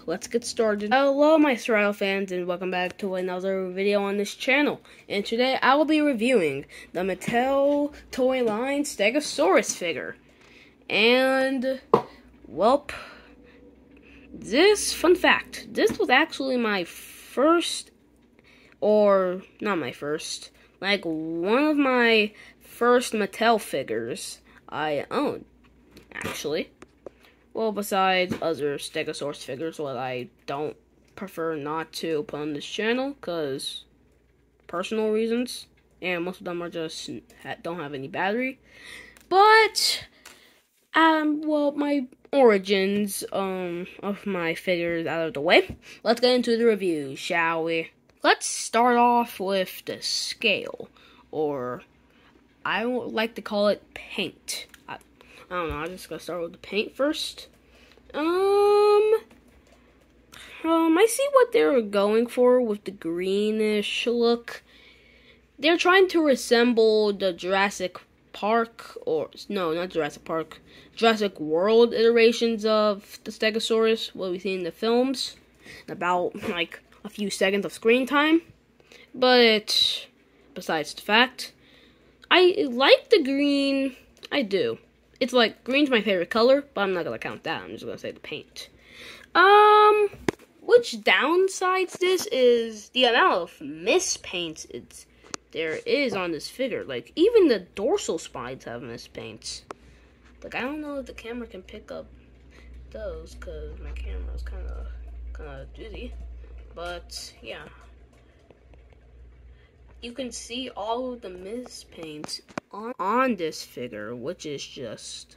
Let's get started. Hello my Sorrel fans and welcome back to another video on this channel. And today I will be reviewing the Mattel toy line Stegosaurus figure. And, well, fun fact, this was actually my first, or not my first, like one of my first Mattel figures I owned, actually. Well, besides other Stegosaurus figures, what I don't prefer not to put on this channel, because personal reasons, and most of them are just, don't have any battery. But, well, my origins, of my figures out of the way, let's get into the review, shall we? Let's start off with the scale, or I would like to call it paint. I don't know, I'm just gonna start with the paint first. I see what they were going for with the greenish look. They're trying to resemble the Jurassic Park, or no, not Jurassic Park, Jurassic World iterations of the Stegosaurus, what we see in the films, about like a few seconds of screen time. But besides the fact, I like the green. I do. It's like, green's my favorite color, but I'm not gonna count that. I'm just gonna say the paint. Which downsides this is the amount of mispaints there is on this figure. Like, even the dorsal spines have mispaints. Like, I don't know if the camera can pick up those, because my camera's kind of dizzy. But, yeah. You can see all of the mispaints on this figure, which is just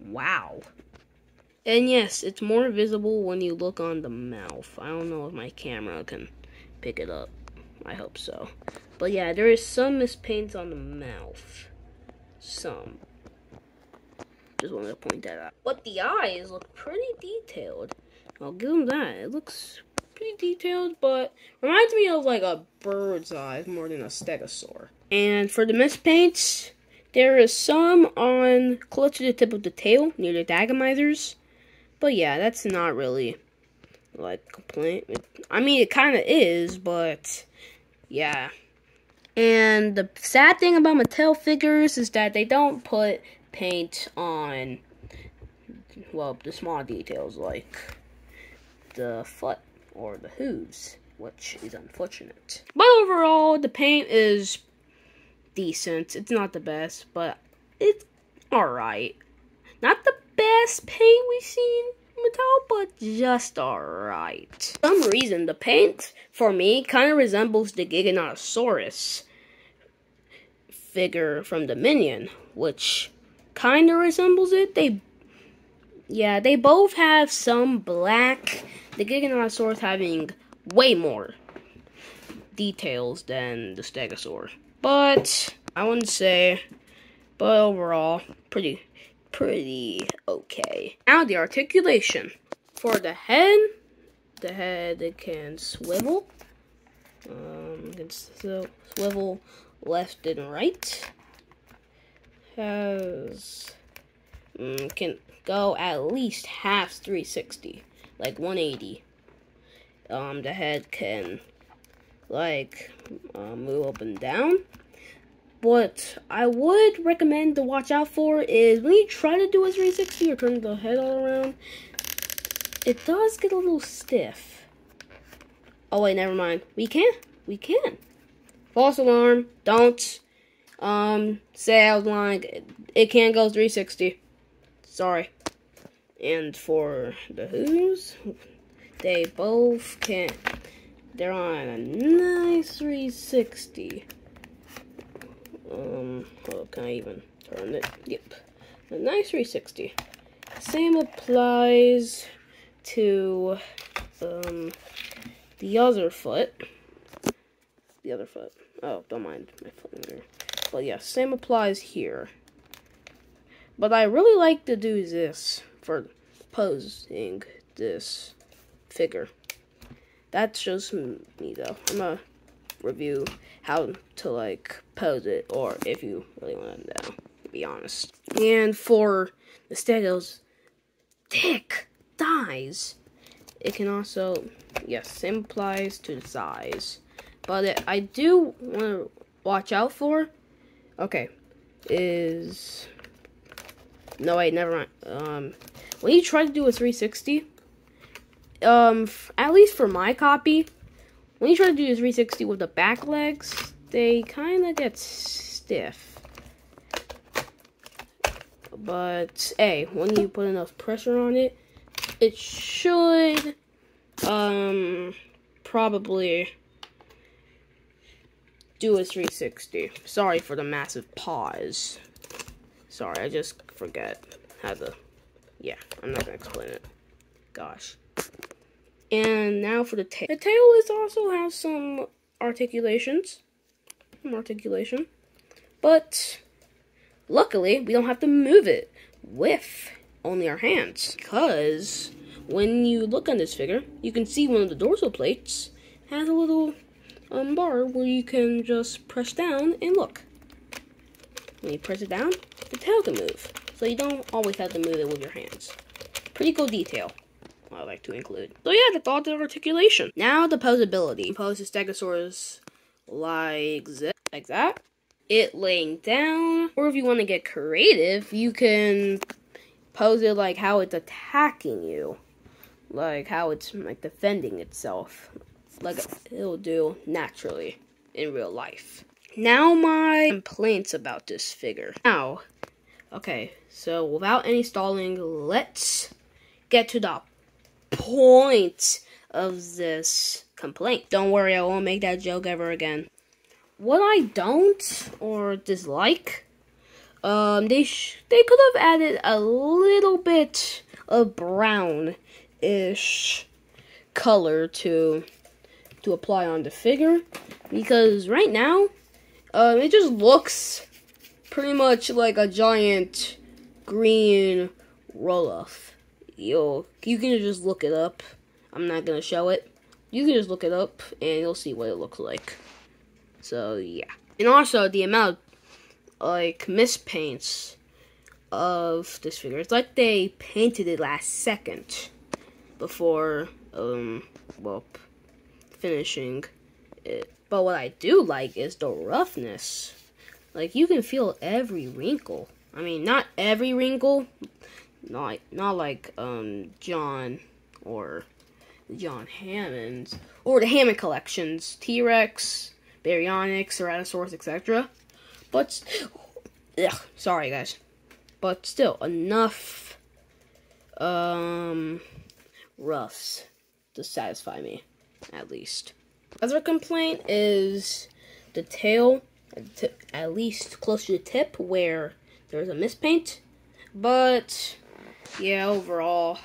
wow. And yes, it's more visible when you look on the mouth. I don't know if my camera can pick it up. I hope so. But yeah, there is some mispaints on the mouth. Some. Just wanted to point that out. But the eyes look pretty detailed. I'll give them that. It looks pretty detailed, but reminds me of like a bird's eye more than a stegosaur. And for the mispaints, there is some on close to the tip of the tail near the dagomizers. But yeah, that's not really like a complaint. I mean, it kind of is, but yeah. And the sad thing about Mattel figures is that they don't put paint on, well, the small details like the foot or the hooves, which is unfortunate. But overall, the paint is decent. It's not the best, but it's alright. Not the best paint we've seen in Mattel, but just alright. For some reason, the paint, for me, kind of resembles the Giganotosaurus figure from Dominion, which kind of resembles it. They both have some black. The Giganotosaurus having way more details than the Stegosaur. But I wouldn't say, but overall, pretty okay. Now the articulation. For the head it can swivel. It can swivel left and right. Can go at least half 360, like 180. The head can like move up and down. What I would recommend to watch out for is when you try to do a 360 or turn the head all around, it does get a little stiff. Oh wait, never mind. We can. False alarm. Don't say I was lying. It can go 360. Sorry. And for the hooves, they both can. They're on a nice 360. Can I even turn it? Yep. A nice 360. Same applies to the other foot. Oh, don't mind my finger. But yeah, same applies here. But I really like to do this for posing this figure. That's just me though. I'm gonna review how to like pose it, or if you really want to know, to be honest. And for the Stegos thick thighs, it can also, yes, same applies to the size. But I do want to watch out for, okay, is, no wait, never mind. When you try to do a 360, at least for my copy, when you try to do a 360 with the back legs, they kind of get stiff. But, hey, when you put enough pressure on it, it should, probably do a 360. Sorry for the massive pause. Sorry, I just forget how to, yeah, I'm not gonna explain it. Gosh. And now for the tail. The tail also has some articulations. But luckily, we don't have to move it with only our hands. Because when you look on this figure, you can see one of the dorsal plates has a little bar where you can just press down and look. When you press it down, the tail can move. So you don't always have to move it with your hands. Pretty cool detail I like to include. So yeah, that's all the articulation. Now the posability. Pose the Stegosaurus like that. It laying down. Or if you want to get creative, you can pose it like how it's attacking you. Like how it's like defending itself. Like it'll do naturally in real life. Now my complaints about this figure. Now, okay, so without any stalling, let's get to the point of this complaint. Don't worry, I won't make that joke ever again. What I don't or dislike, they could have added a little bit of brown-ish color to apply on the figure, because right now, it just looks pretty much like a giant green roll-off. You can just look it up. I'm not gonna show it. You can just look it up and you'll see what it looks like. So yeah. And also the amount of like mispaints of this figure. It's like they painted it last second before well, finishing it. But what I do like is the roughness. Like you can feel every wrinkle. I mean, not every wrinkle. Not like John or John Hammond's or the Hammond collections, T-Rex, Baryonyx, Ceratosaurus, etc. But sorry guys, but still enough roughs to satisfy me, at least. Other complaint is the tail, at least close to the tip where there's a mispaint. But yeah, overall,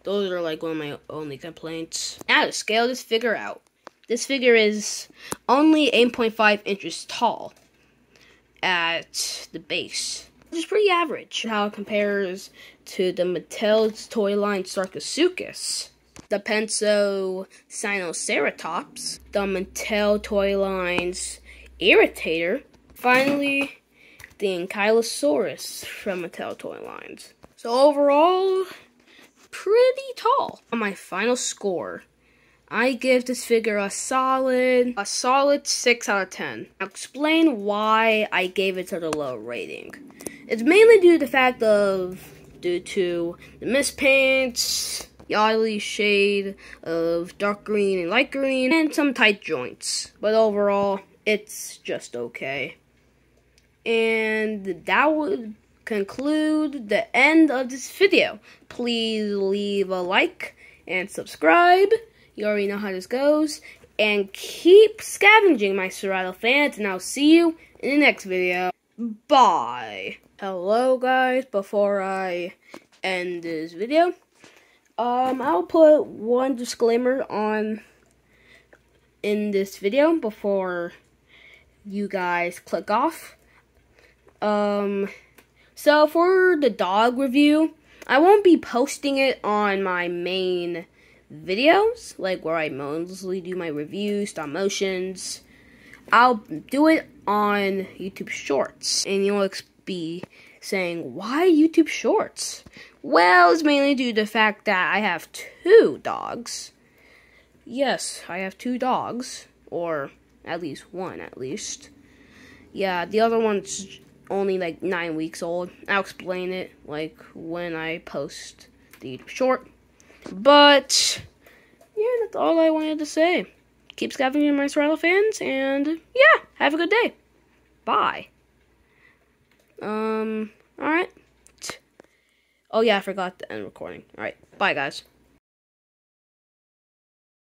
those are like one of my only complaints. Now to scale this figure out. This figure is only 8.5 inches tall at the base, which is pretty average. How it compares to the Mattel's toy line Sarcosuchus, the Penso Sinoceratops, the Mattel toy line's Irritator, finally the Ankylosaurus from Mattel toy lines. So overall, pretty tall. On my final score, I give this figure a solid 6 out of 10. I'll explain why I gave it such a low rating. It's mainly due to the fact due to the mispaints, the oddly shade of dark green and light green, and some tight joints. But overall, it's just okay. And that would conclude the end of this video. Please leave a like and subscribe. You already know how this goes. And keep scavenging, my Cerato fans. And I'll see you in the next video. Bye. Hello, guys. Before I end this video, I'll put one disclaimer in this video before you guys click off. So for the dog review, I won't be posting it on my main videos, like where I mostly do my reviews, stop motions. I'll do it on YouTube Shorts, and you'll be saying, why YouTube Shorts? Well, it's mainly due to the fact that I have 2 dogs. Yes, I have 2 dogs, or at least one, at least. Yeah, the other one's only like 9 weeks old. I'll explain it like when I post the YouTube short. But yeah, that's all I wanted to say. Keep scavenging, my Sorrel fans, and yeah, have a good day. Bye. Alright. Oh yeah, I forgot to end recording. Alright, bye guys.